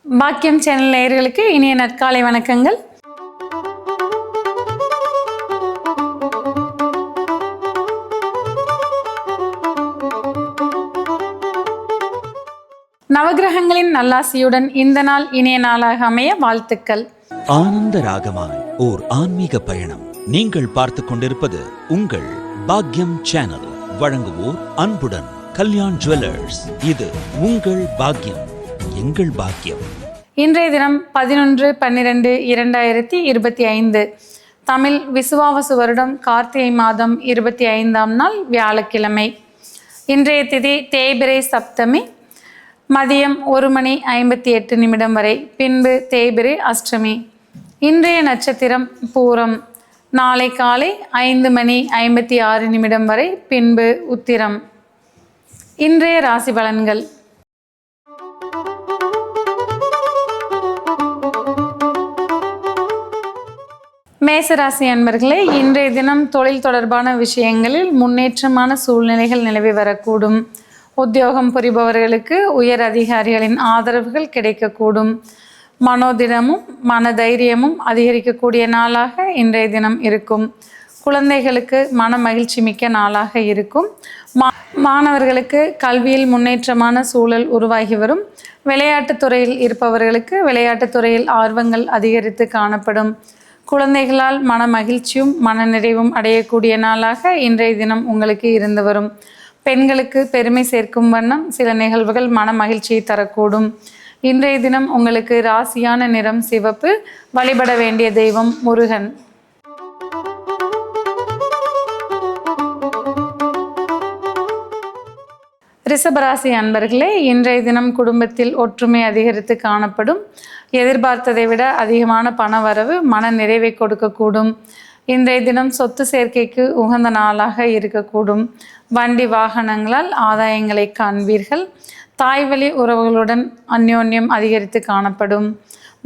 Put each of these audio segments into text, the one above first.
பாக்கியம் சேனல் நேயர்களுக்கு இனிய நற்காலை வணக்கங்கள். நவகிரகங்களின் நல்லாசியுடன் இந்த நாள் இனிய நாளாக அமைய வாழ்த்துக்கள். ஆனந்த ராகமாய் ஓர் ஆன்மீக பயணம். நீங்கள் பார்த்துக் கொண்டிருப்பது உங்கள் பாக்கியம் சேனல். வழங்குவோர் அன்புடன் கல்யாண் ஜுவல்லர்ஸ். இது உங்கள் பாக்கியம், எங்கள் பாக்கியம். இன்றைய தினம் 11/12/2025 தமிழ் விசுவாவசு வருடம் கார்த்திகை மாதம் 25ஆம் நாள் வியாழக்கிழமை. இன்றைய திதி தேய்பிறை சப்தமி, மதியம் 1:58 வரை, பின்பு தேய்பிறை அஷ்டமி. இன்றைய நட்சத்திரம் பூரம். நாளை காலை 5:56 வரை, பின்பு உத்திரம். இன்றைய ராசி பலன்கள். மேசராசி அன்பர்களே, இன்றைய தினம் தொழில் தொடர்பான விஷயங்களில் முன்னேற்றமான சூழ்நிலைகள் நிலவி வரக்கூடும். உத்தியோகம் புரிபவர்களுக்கு உயர் அதிகாரிகளின் ஆதரவுகள் கிடைக்கக்கூடும். மனோதிடமும் மனதைரியமும் அதிகரிக்கக்கூடிய நாளாக இன்றைய தினம் இருக்கும். குழந்தைகளுக்கு மன மகிழ்ச்சி மிக்க நாளாக இருக்கும். மாணவர்களுக்கு கல்வியில் முன்னேற்றமான சூழல் உருவாகி வரும். விளையாட்டுத் துறையில் இருப்பவர்களுக்கு விளையாட்டுத் துறையில் ஆர்வங்கள் அதிகரித்து காணப்படும். குழந்தைகளால் மன மகிழ்ச்சியும் மனநிறைவும் அடையக்கூடிய நாளாக இன்றைய தினம் உங்களுக்கு இருந்து வரும். பெண்களுக்கு பெருமை சேர்க்கும் வண்ணம் சில நிகழ்வுகள் மன மகிழ்ச்சியை தரக்கூடும். இன்றைய தினம் உங்களுக்கு ராசியான நிறம் சிவப்பு. வழிபட வேண்டிய தெய்வம் முருகன். ரிஷபராசி அன்பர்களே, இன்றைய தினம் குடும்பத்தில் ஒற்றுமை அதிகரித்து காணப்படும். எதிர்பார்த்ததை விட அதிகமான பண வரவு மன நிறைவை கொடுக்கக்கூடும். இன்றைய தினம் சொத்து சேர்க்கைக்கு உகந்த நாளாக இருக்கக்கூடும். வண்டி வாகனங்களால் ஆதாயங்களை காண்பீர்கள். தாய்வழி உறவுகளுடன் அந்யோன்யம் அதிகரித்து காணப்படும்.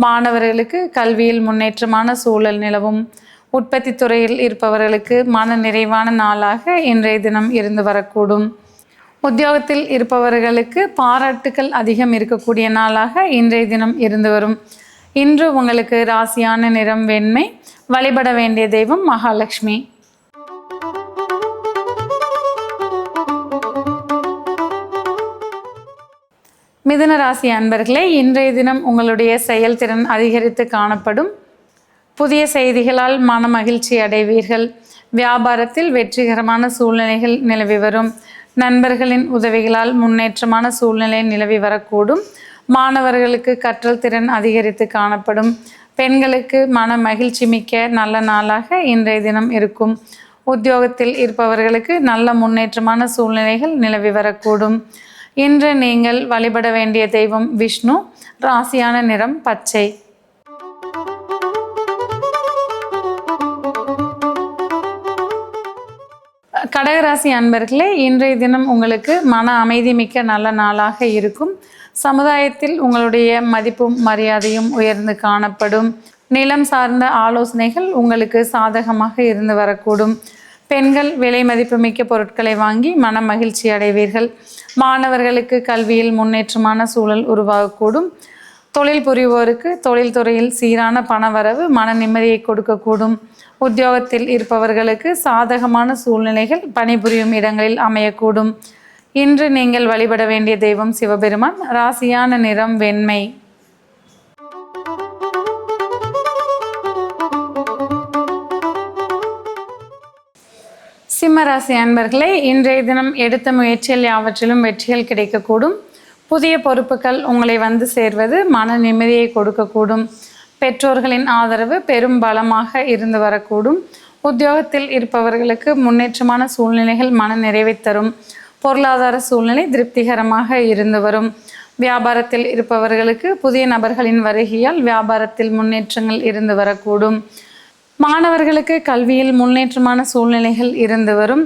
மாணவர்களுக்கு கல்வியில் முன்னேற்றமான சூழல் நிலவும். உற்பத்தி துறையில் இருப்பவர்களுக்கு மன நிறைவான நாளாக இன்றைய தினம் இருந்து வரக்கூடும். உத்தியோகத்தில் இருப்பவர்களுக்கு பாராட்டுக்கள் அதிகம் இருக்கக்கூடிய நாளாக இன்றைய தினம் இருந்து வரும். இன்று உங்களுக்கு ராசியான நிறம் வெண்மை. வழிபட வேண்டிய தெய்வம் மகாலட்சுமி. மிதுன ராசி அன்பர்களே, இன்றைய தினம் உங்களுடைய செயல்திறன் அதிகரித்து காணப்படும். புதிய செய்திகளால் மன மகிழ்ச்சி அடைவீர்கள். வியாபாரத்தில் வெற்றிகரமான சூழ்நிலைகள் நிலவி வரும். நண்பர்களின் உதவிகளால் முன்னேற்றமான சூழ்நிலை நிலவி வரக்கூடும். மாணவர்களுக்கு கற்றல் திறன் அதிகரித்து காணப்படும். பெண்களுக்கு மன மகிழ்ச்சி மிக்க நல்ல நாளாக இன்றைய தினம் இருக்கும். உத்தியோகத்தில் இருப்பவர்களுக்கு நல்ல முன்னேற்றமான சூழ்நிலைகள் நிலவி வரக்கூடும். இன்று நீங்கள் வழிபட வேண்டிய தெய்வம் விஷ்ணு. ராசியான நிறம் பச்சை. கடகராசி அன்பர்களே, இன்றைய தினம் உங்களுக்கு மன அமைதி மிக்க நல்ல நாளாக இருக்கும். சமுதாயத்தில் உங்களுடைய மதிப்பும் மரியாதையும் உயர்ந்து காணப்படும். நிலம் சார்ந்த ஆலோசனைகள் உங்களுக்கு சாதகமாக இருந்து வரக்கூடும். பெண்கள் விலை மதிப்புமிக்க பொருட்களை வாங்கி மன மகிழ்ச்சி அடைவீர்கள். மாணவர்களுக்கு கல்வியில் முன்னேற்றமான சூழல் உருவாகக்கூடும். தொழில் புரிவோருக்கு தொழில் துறையில் சீரான பணவரவு மன நிம்மதியை கொடுக்கக்கூடும். உத்தியோகத்தில் இருப்பவர்களுக்கு சாதகமான சூழ்நிலைகள் பணிபுரியும் இடங்களில் அமையக்கூடும். இன்று நீங்கள் வழிபட வேண்டிய தெய்வம் சிவபெருமான். ராசியான நிறம் வெண்மை. சிம்மராசி அன்பர்களே, இன்றைய தினம் எடுத்த முயற்சியில் யாவற்றிலும் வெற்றிகள் கிடைக்கக்கூடும். புதிய பொறுப்புகள் உங்களை வந்து சேர்வது மன நிம்மதியை கொடுக்கக்கூடும். பெற்றோர்களின் ஆதரவு பெரும் பலமாக இருந்து வரக்கூடும். உத்தியோகத்தில் இருப்பவர்களுக்கு முன்னேற்றமான சூழ்நிலைகள் மன நிறைவை தரும். பொருளாதார சூழ்நிலை திருப்திகரமாக இருந்து வரும். வியாபாரத்தில் இருப்பவர்களுக்கு புதிய நபர்களின் வருகையால் வியாபாரத்தில் முன்னேற்றங்கள் இருந்து வரக்கூடும். மாணவர்களுக்கு கல்வியில் முன்னேற்றமான சூழ்நிலைகள் இருந்து வரும்.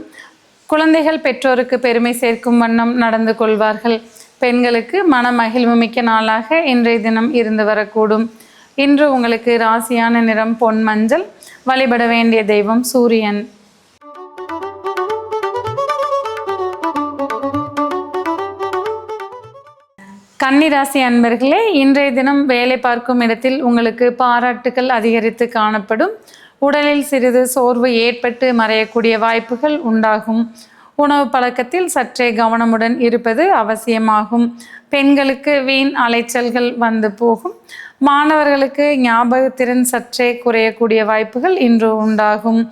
குழந்தைகள் பெற்றோருக்கு பெருமை சேர்க்கும் வண்ணம் நடந்து கொள்வார்கள். பெண்களுக்கு மன மகிழ்வு மிக்க நாளாக இன்றைய தினம் இருந்து வரக்கூடும். இன்று உங்களுக்கு ராசியான நிறம் பொன் மஞ்சள். வழிபட வேண்டிய தெய்வம் சூரியன். கன்னிராசி அன்பர்களே, இன்றைய தினம் வேலை பார்க்கும் இடத்தில் உங்களுக்கு பாராட்டுகள் அதிகரித்து காணப்படும். உடலில் சிறிது சோர்வு ஏற்பட்டு மறையக்கூடிய வாய்ப்புகள் உண்டாகும். உணவு பழக்கத்தில் சற்றே கவனமுடன் இருப்பது அவசியமாகும். பெண்களுக்கு வீண் அலைச்சல்கள் வந்து போகும். மாணவர்களுக்கு ஞாபகத்திறன் சற்றே குறையக்கூடிய வாய்ப்புகள் இன்று உண்டாகும்.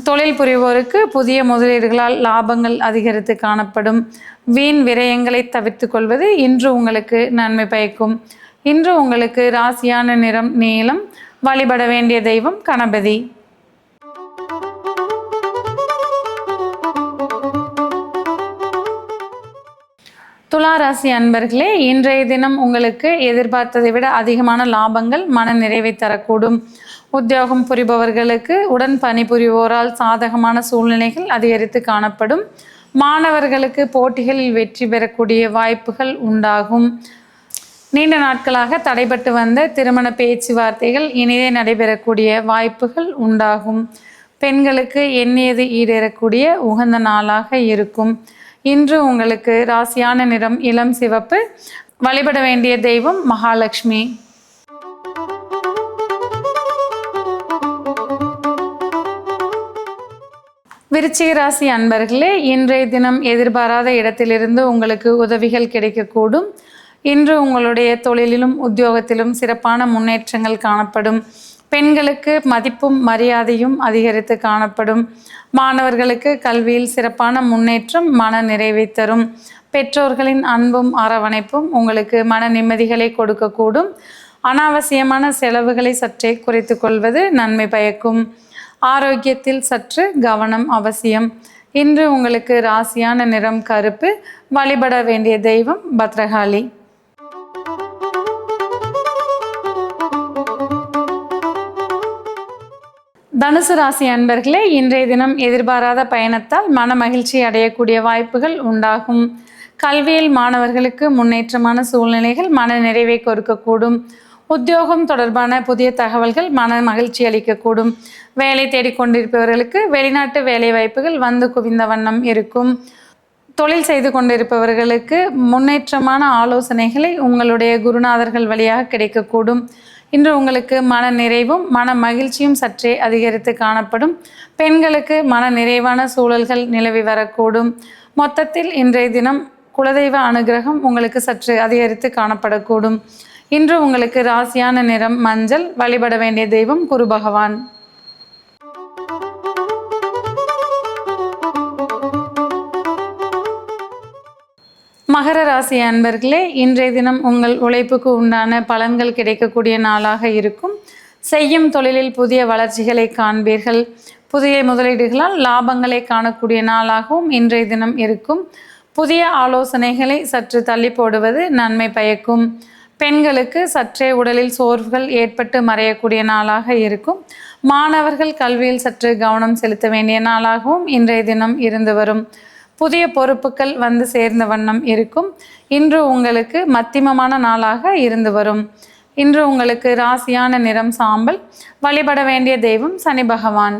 தொழில் புரிவோருக்கு புதிய முதலீடுகளால் லாபங்கள் அதிகரித்து காணப்படும். வீண் விரயங்களை தவிர்த்து கொள்வது இன்று உங்களுக்கு நன்மை பயக்கும். இன்று உங்களுக்கு ராசியான நிறம் நீலம். வழிபட வேண்டிய தெய்வம் கணபதி. துலா ராசி அன்பர்களே, இன்றைய தினம் உங்களுக்கு எதிர்பார்த்ததை விட அதிகமான லாபங்கள் மன நிறைவை தரக்கூடும். உத்தியோகம் புரிபவர்களுக்கு உடன் பணிபுரிவோரால் சாதகமான சூழ்நிலைகள் அதிகரித்து காணப்படும். மாணவர்களுக்கு போட்டிகளில் வெற்றி பெறக்கூடிய வாய்ப்புகள் உண்டாகும். நீண்ட நாட்களாக தடைபட்டு வந்த திருமண பேச்சுவார்த்தைகள் இனிதே நடைபெறக்கூடிய வாய்ப்புகள் உண்டாகும். பெண்களுக்கு எண்ணியது ஈடேறக்கூடிய உகந்த நாளாக இருக்கும். இன்று உங்களுக்கு ராசியான நிறம் இளம் சிவப்பு. வழிபட வேண்டிய தெய்வம் மகாலட்சுமி. விருச்சிக ராசி அன்பர்களே, இன்றைய தினம் எதிர்பாராத இடத்திலிருந்து உங்களுக்கு உதவிகள் கிடைக்கக்கூடும். இன்று உங்களுடைய தொழிலிலும் உத்தியோகத்திலும் சிறப்பான முன்னேற்றங்கள் காணப்படும். பெண்களுக்கு மதிப்பும் மரியாதையும் அதிகரித்து காணப்படும். மாணவர்களுக்கு கல்வியில் சிறப்பான முன்னேற்றம் மன நிறைவை தரும். பெற்றோர்களின் அன்பும் அரவணைப்பும் உங்களுக்கு மன நிம்மதிகளை கொடுக்கக்கூடும். அனாவசியமான செலவுகளை சற்றே குறைத்து கொள்வது நன்மை பயக்கும். ஆரோக்கியத்தில் சற்று கவனம் அவசியம். இன்று உங்களுக்கு ராசியான நிறம் கருப்பு. வழிபட வேண்டிய தெய்வம் பத்ரகாளி. தனுசு ராசி அன்பர்களே, இன்றைய தினம் எதிர்பாராத பயணத்தால் மன மகிழ்ச்சி அடையக்கூடிய வாய்ப்புகள் உண்டாகும். கல்வியில் மாணவர்களுக்கு முன்னேற்றமான சூழ்நிலைகள் மன நிறைவை கொடுக்கக்கூடும். உத்தியோகம் தொடர்பான புதிய தகவல்கள் மன மகிழ்ச்சி அளிக்கக்கூடும். வேலை தேடிக்கொண்டிருப்பவர்களுக்கு வெளிநாட்டு வேலை வாய்ப்புகள் வந்து குவிந்த வண்ணம் இருக்கும். தொழில் செய்து கொண்டிருப்பவர்களுக்கு முன்னேற்றமான ஆலோசனைகளை உங்களுடைய குருநாதர்கள் வழியாக கிடைக்கக்கூடும். இன்று உங்களுக்கு மன நிறைவும் மன மகிழ்ச்சியும் சற்றே அதிகரித்து காணப்படும். பெண்களுக்கு மன நிறைவான சூழல்கள் நிலவி வரக்கூடும். மொத்தத்தில் இன்றைய தினம் குலதெய்வ அனுகிரகம் உங்களுக்கு சற்று அதிகரித்து காணப்படக்கூடும். இன்று உங்களுக்கு ராசியான நிறம் மஞ்சள். வழிபட வேண்டிய தெய்வம் குரு பகவான். மகர ராசி அன்பர்களே, இன்றைய தினம் உங்கள் உழைப்புக்கு உண்டான பலன்கள் கிடைக்கக்கூடிய நாளாக இருக்கும். செய்யும் தொழிலில் புதிய வளர்ச்சிகளை காண்பீர்கள். புதிய முதலீடுகளால் லாபங்களை காணக்கூடிய நாளாகவும் இன்றைய தினம் இருக்கும். புதிய ஆலோசனைகளை சற்று தள்ளி போடுவது நன்மை பயக்கும். பெண்களுக்கு சற்றே உடலில் சோர்வுகள் ஏற்பட்டு மறையக்கூடிய நாளாக இருக்கும். மாணவர்கள் கல்வியில் சற்று கவனம் செலுத்த வேண்டிய நாளாகவும் இன்றைய தினம் இருந்து வரும். புதிய பொறுப்புகள் வந்து சேர்ந்த வண்ணம் இருக்கும். இன்று உங்களுக்கு மத்தியமமான நாளாக இருந்து வரும். இன்று உங்களுக்கு ராசியான நிறம் சாம்பல். வழிபட வேண்டிய தெய்வம் சனி பகவான்.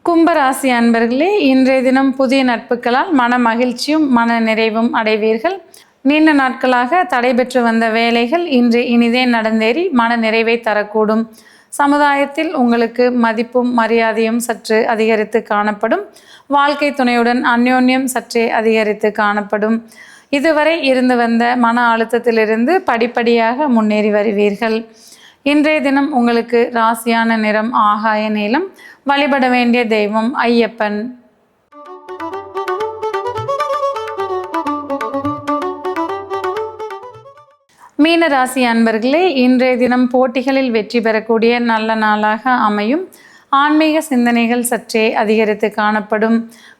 கும்பராசி அன்பர்களே, இன்றைய தினம் புதிய நட்புகளால் மன மகிழ்ச்சியும் மன நிறைவும் அடைவீர்கள். நீண்ட நாட்களாக தடைபெற்று வந்த வேலைகள் இன்று இனிதே நடந்தேறி மன நிறைவை தரக்கூடும். சமுதாயத்தில் உங்களுக்கு மதிப்பும் மரியாதையும் சற்று அதிகரித்து காணப்படும். வாழ்க்கை துணையுடன் அந்யோன்யம் சற்றே அதிகரித்து காணப்படும். இதுவரை இருந்து வந்த மன அழுத்தத்திலிருந்து படிப்படியாக முன்னேறி வருவீர்கள். இன்றைய தினம் உங்களுக்கு ராசியான நிறம் ஆகாய நீலம். வழிபட வேண்டிய தெய்வம் ஐயப்பன். மீன ராசி அன்பர்களே, இன்றைய தினம் போட்டிகளில் வெற்றி பெறக்கூடிய நல்ல நாளாக அமையும். ஆன்மீக சிந்தனைகள் சற்றே அதிகரித்து காணப்படும்.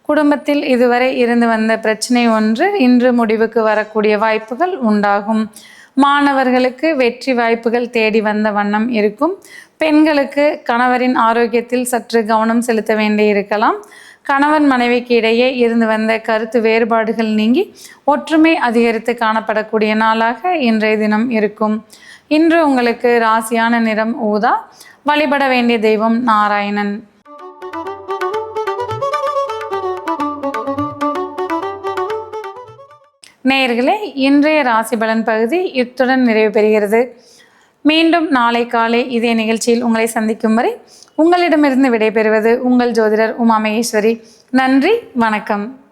குடும்பத்தில் இதுவரை இருந்து வந்த பிரச்சனை ஒன்று இன்று முடிவுக்கு வரக்கூடிய வாய்ப்புகள் உண்டாகும். மாணவர்களுக்கு வெற்றி வாய்ப்புகள் தேடி வந்த வண்ணம் இருக்கும். பெண்களுக்கு கணவரின் ஆரோக்கியத்தில் சற்று கவனம் செலுத்த வேண்டியிருக்கலாம். கணவன் மனைவிக்கு இடையே இருந்து வந்த கருத்து வேறுபாடுகள் நீங்கி ஒற்றுமை அதிகரித்து காணப்படக்கூடிய நாளாக இன்றைய தினம் இருக்கும். இன்று உங்களுக்கு ராசியான நிறம் ஊதா. வழிபட வேண்டிய தெய்வம் நாராயணன். நேயர்களே, இன்றைய ராசி பலன் பகுதி இத்துடன் நிறைவு பெறுகிறது. மீண்டும் நாளை காலை இதே நிகழ்ச்சியில் உங்களை சந்திக்கும் வரை உங்களிடமிருந்து விடைபெறுவது உங்கள் ஜோதிடர் உமா மகேஸ்வரி. நன்றி, வணக்கம்.